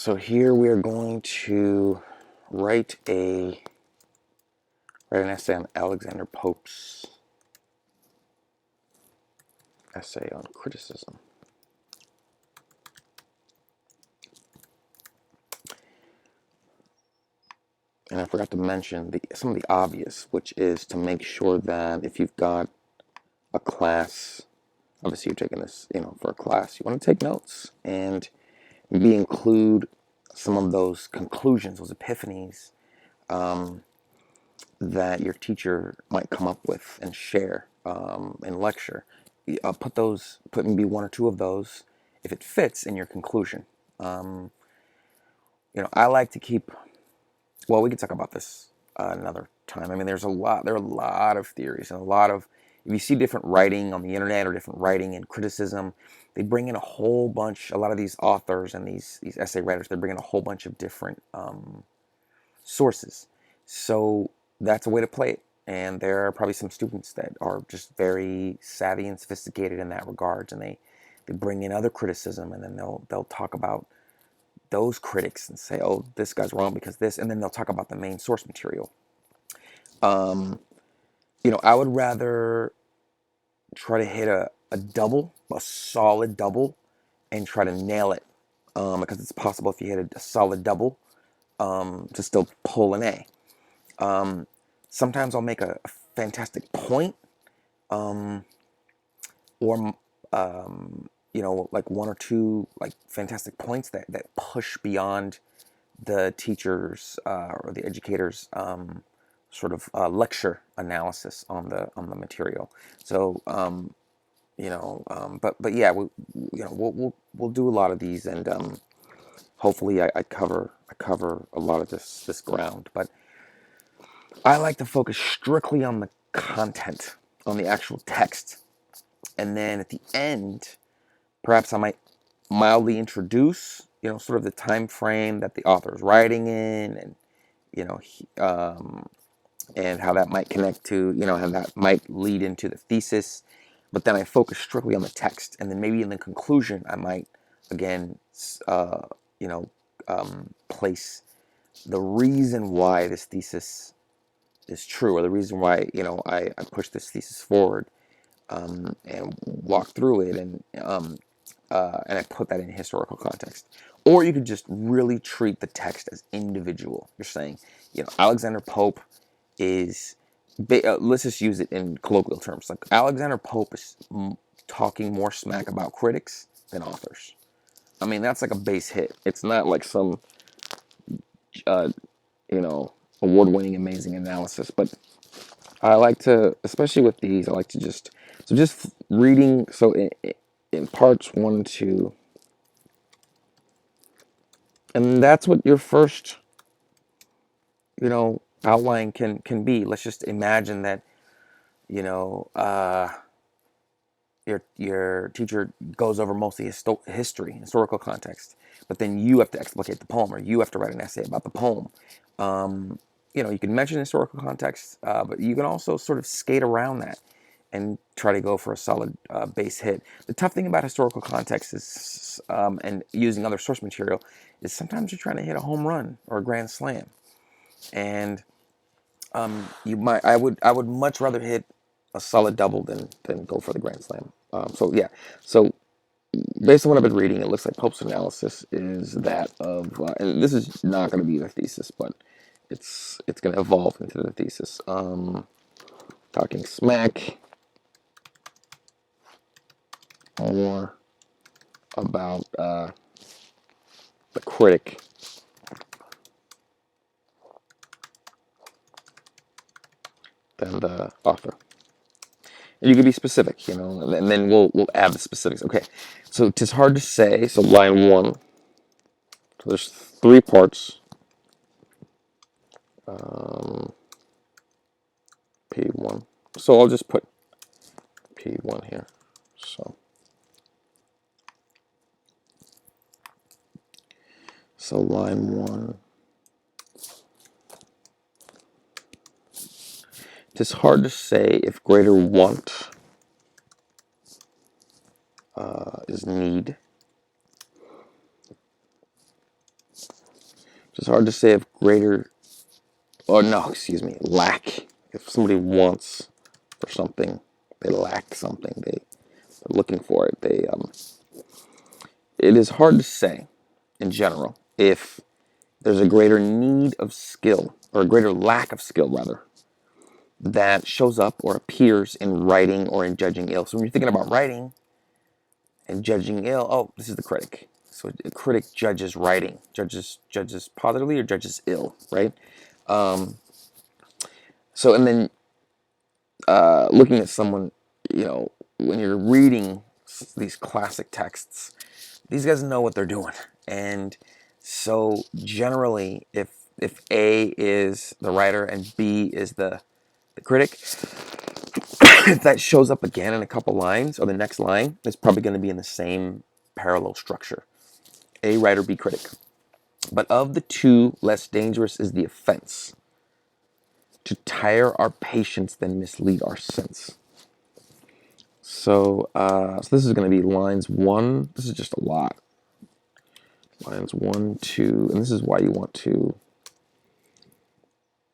So here we are going to write an essay on Alexander Pope's essay on criticism. And I forgot to mention some of the obvious, which is to make sure that if you've got a class, obviously you're taking this, for a class, you want to take notes and maybe include some of those conclusions, those epiphanies that your teacher might come up with and share in lecture. Put maybe one or two of those, if it fits, in your conclusion. I like to keep. Well, we can talk about this another time. I mean, there are a lot of theories and a lot of. If you see different writing on the internet or different writing and criticism, they bring in a lot of these authors and these essay writers. They bring in a whole bunch of different sources. So that's a way to play it. And there are probably some students that are just very savvy and sophisticated in that regard, and they bring in other criticism, and then they'll talk about those critics and say, oh, this guy's wrong because this, and then they'll talk about the main source material. I would rather try to hit a double, a solid double, and try to nail it, because it's possible if you hit a solid double to still pull an A. Sometimes I'll make a fantastic point, or like one or two like fantastic points that push beyond the teacher's or the educator's sort of lecture analysis on the material. So but yeah, we'll do a lot of these, and hopefully I cover a lot of this ground. But I like to focus strictly on the content, on the actual text. And then at the end, perhaps I might mildly introduce, sort of the time frame that the author is writing in, and, and how that might connect to, how that might lead into the thesis. But then I focus strictly on the text. And then maybe in the conclusion, I might, again, place the reason why this thesis is true, or the reason why I push this thesis forward, and walk through it, and I put that in historical context. Or you could just really treat the text as individual. You're saying, Alexander Pope is. Let's just use it in colloquial terms. Like Alexander Pope is talking more smack about critics than authors. I mean, that's like a base hit. It's not like some uh, award-winning, amazing analysis. But I like to, especially with these, I like to just reading. So in parts 1 and 2, and that's what your first, outline can be. Let's just imagine that, your teacher goes over mostly historical context, but then you have to explicate the poem, or you have to write an essay about the poem. You can mention historical context, but you can also sort of skate around that and try to go for a solid base hit. The tough thing about historical context is, and using other source material, is sometimes you're trying to hit a home run or a grand slam, and I would much rather hit a solid double than go for the grand slam. So yeah, so based on what I've been reading, it looks like Pope's analysis is that of, and this is not going to be the thesis, but it's going to evolve into the thesis. Talking smack more about the critic than the author. And you can be specific, and then we'll add the specifics. Okay, so it's hard to say. So line 1. So there's 3 parts. P1. So I'll just put P1 here. So line 1. It's hard to say if greater want is need. It's hard to say if greater, or no, excuse me, lack. If somebody wants for something, they lack something. They're looking for it. It is hard to say, in general, if there's a greater need of skill, or a greater lack of skill, rather, that shows up or appears in writing or in judging ill. So when you're thinking about writing and judging ill, oh, this is the critic. So a critic judges writing, judges positively or judges ill, right? Um, so and then looking at someone, when you're reading these classic texts, these guys know what they're doing, and so generally, if A is the writer and B is the critic, if that shows up again in a couple lines, or the next line, it's probably going to be in the same parallel structure. A writer, B critic. But of the two, less dangerous is the offense, to tire our patience than mislead our sense. So this is going to be lines 1. This is just a lot. Lines 1, 2, and this is why you want to,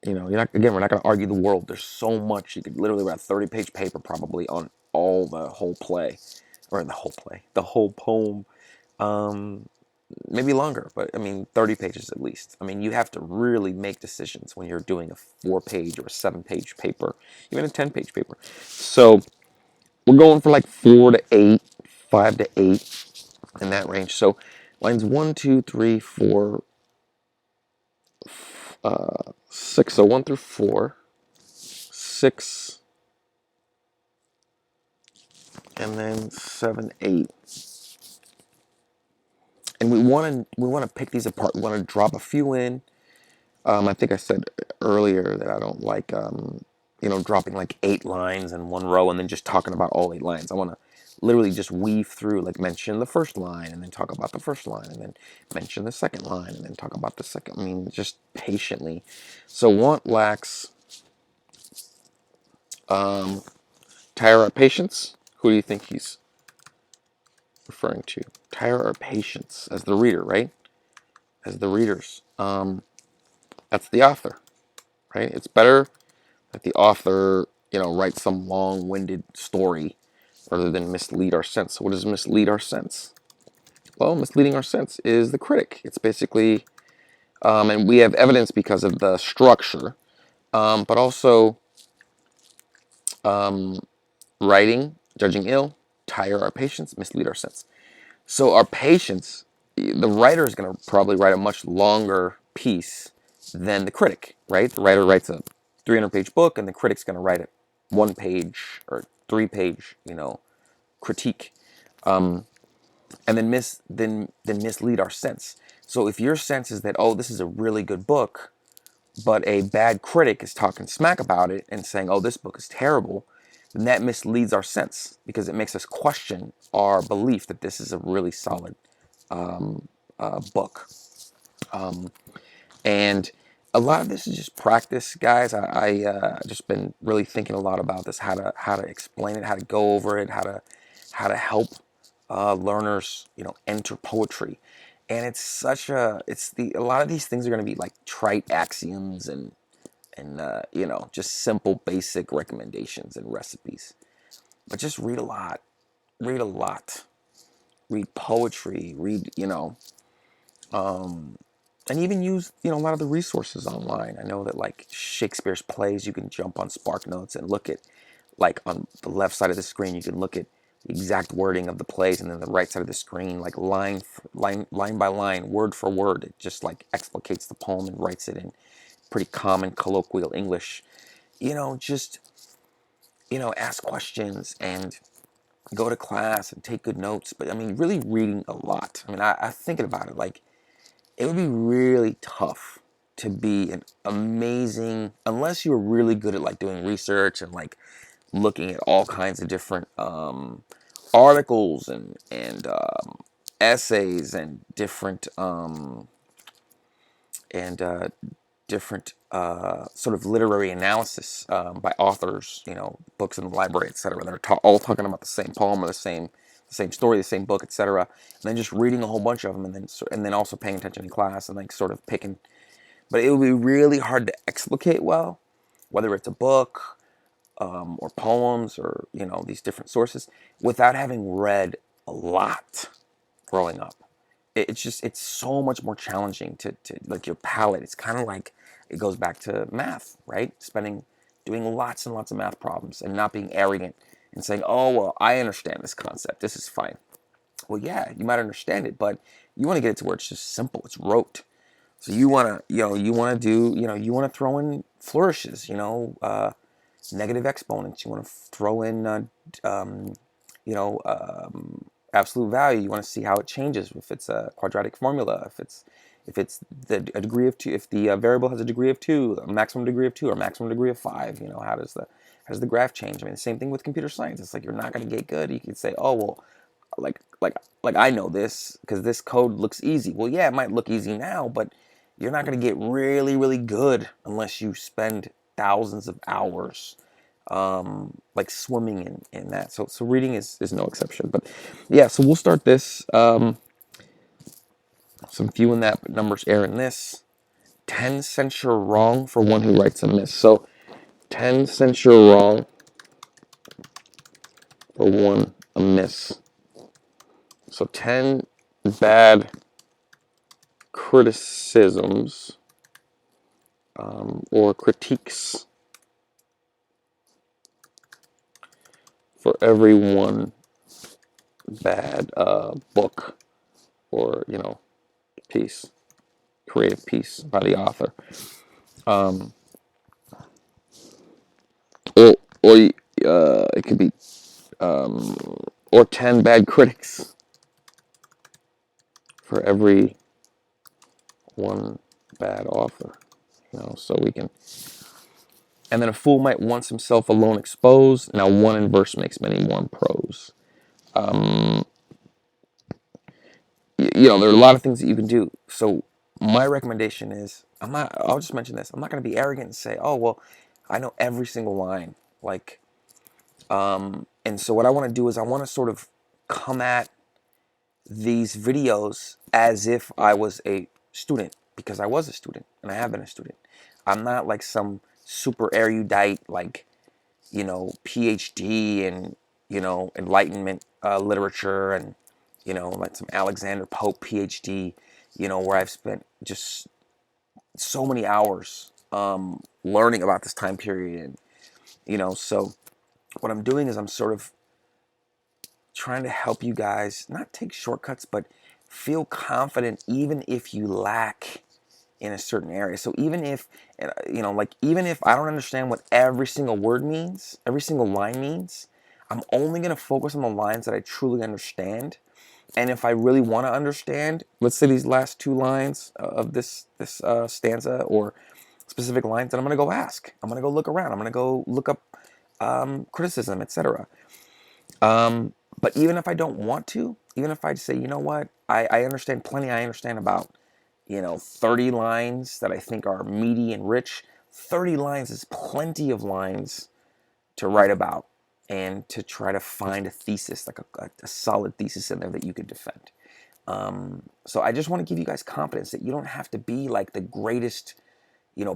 you're not, again, we're not going to argue the world. There's so much. You could literally write a 30-page paper probably on all the whole play, or the whole play, the whole poem. Maybe longer, but I mean, 30 pages at least. I mean, you have to really make decisions when you're doing a 4-page or a 7-page paper, even a 10-page paper. So we're going for like 4 to 8, 5 to 8 in that range. So lines 1, 2, 3, 4, 6. So 1 through 4, 6, and then 7, 8. And we want to pick these apart. We want to drop a few in. I think I said earlier that I don't like, dropping like 8 lines in one row and then just talking about all 8 lines. I want to literally just weave through, like mention the first line and then talk about the first line and then mention the second line and then talk about the second. I mean, just patiently. So want lacks, tire our patience. Who do you think he's referring to? Tire our patience as the reader, right? As the readers. That's the author, right? It's better that the author, writes some long-winded story rather than mislead our sense. So what does mislead our sense? Well, misleading our sense is the critic. It's basically, and we have evidence because of the structure, but also writing, judging ill, tire our patience, mislead our sense. So our patience, the writer is going to probably write a much longer piece than the critic, right? The writer writes a 300-page book, and the critic's going to write a 1-page or 3-page, critique, and then mislead our sense. So if your sense is that, oh, this is a really good book, but a bad critic is talking smack about it and saying, oh, this book is terrible, then that misleads our sense because it makes us question our belief that this is a really solid book. And a lot of this is just practice, guys. I just been really thinking a lot about this, how to explain it, how to go over it, how to help learners, enter poetry. And a lot of these things are going to be like trite axioms and just simple basic recommendations and recipes. But just read a lot, read a lot, read poetry, read, and even use, a lot of the resources online. I know that like Shakespeare's plays, you can jump on Spark Notes and look at, like on the left side of the screen, you can look at the exact wording of the plays, and then the right side of the screen, like line by line, word for word, it just like explicates the poem and writes it in pretty common colloquial English. Just, ask questions and go to class and take good notes. But I mean, really reading a lot. I mean, I thinking about it, like, it would be really tough to be an amazing, unless you were really good at like doing research and like looking at all kinds of different articles and essays and different sort of literary analysis by authors, books in the library, etc. They're all talking about the same poem or the same the same story, the same book, etc. And then just reading a whole bunch of them, and then also paying attention in class and like sort of picking. But it would be really hard to explicate well, whether it's a book or poems or these different sources, without having read a lot growing up. It's so much more challenging to like your palate. It's kind of like it goes back to math, right? Doing lots and lots of math problems and not being arrogant and saying, oh, well, I understand this concept. This is fine. Well, yeah, you might understand it, but you want to get it to where it's just simple. It's rote. So you want to, you want to do, you want to throw in flourishes, negative exponents. You want to throw in, you know, um, absolute value. You want to see how it changes if it's a quadratic formula, if it's a degree of two, if the variable has a degree of two, a maximum degree of two, or maximum degree of five. How does the graph change? I mean, the same thing with computer science. It's like you're not going to get good. You could say, oh well, like like I know this because this code looks easy. Well, yeah, it might look easy now, but you're not going to get really, really good unless you spend thousands of hours like swimming in that. So reading is no exception. But yeah, so we'll start this. Some few in that, but numbers err in this. 10 censure wrong for one who writes amiss. So 10 censure wrong for one amiss. So 10 bad criticisms or critiques for every one bad book or piece, creative piece by the author, or it could be or 10 bad critics for every one bad author. So we can. And then a fool might once himself alone expose. Now one in verse makes many more in prose. There are a lot of things that you can do. So my recommendation is, I'll just mention this. I'm not going to be arrogant and say, oh, well, I know every single line. And so what I want to do is I want to sort of come at these videos as if I was a student, because I was a student and I have been a student. I'm not like some super erudite, like, PhD in, Enlightenment literature and, like some Alexander Pope PhD, where I've spent just so many hours learning about this time period. And, so what I'm doing is I'm sort of trying to help you guys not take shortcuts, but feel confident even if you lack in a certain area. So even if, even if I don't understand what every single word means, every single line means, I'm only going to focus on the lines that I truly understand. And if I really want to understand, let's say these last two lines of this stanza or specific lines, then I'm going to go ask. I'm going to go look around. I'm going to go look up criticism, etc. But even if I don't want to, even if I say, you know what, I understand plenty. I understand about 30 lines that I think are meaty and rich. 30 lines is plenty of lines to write about and to try to find a thesis, like a solid thesis in there that you could defend. So I just want to give you guys confidence that you don't have to be like the greatest,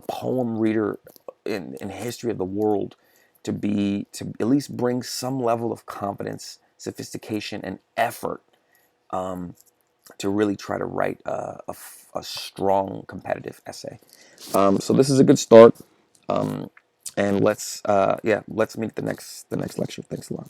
poem reader in history of the world to at least bring some level of confidence, sophistication, and effort to really try to write a strong competitive essay. So this is a good start. And let's meet the next lecture. Thanks a lot.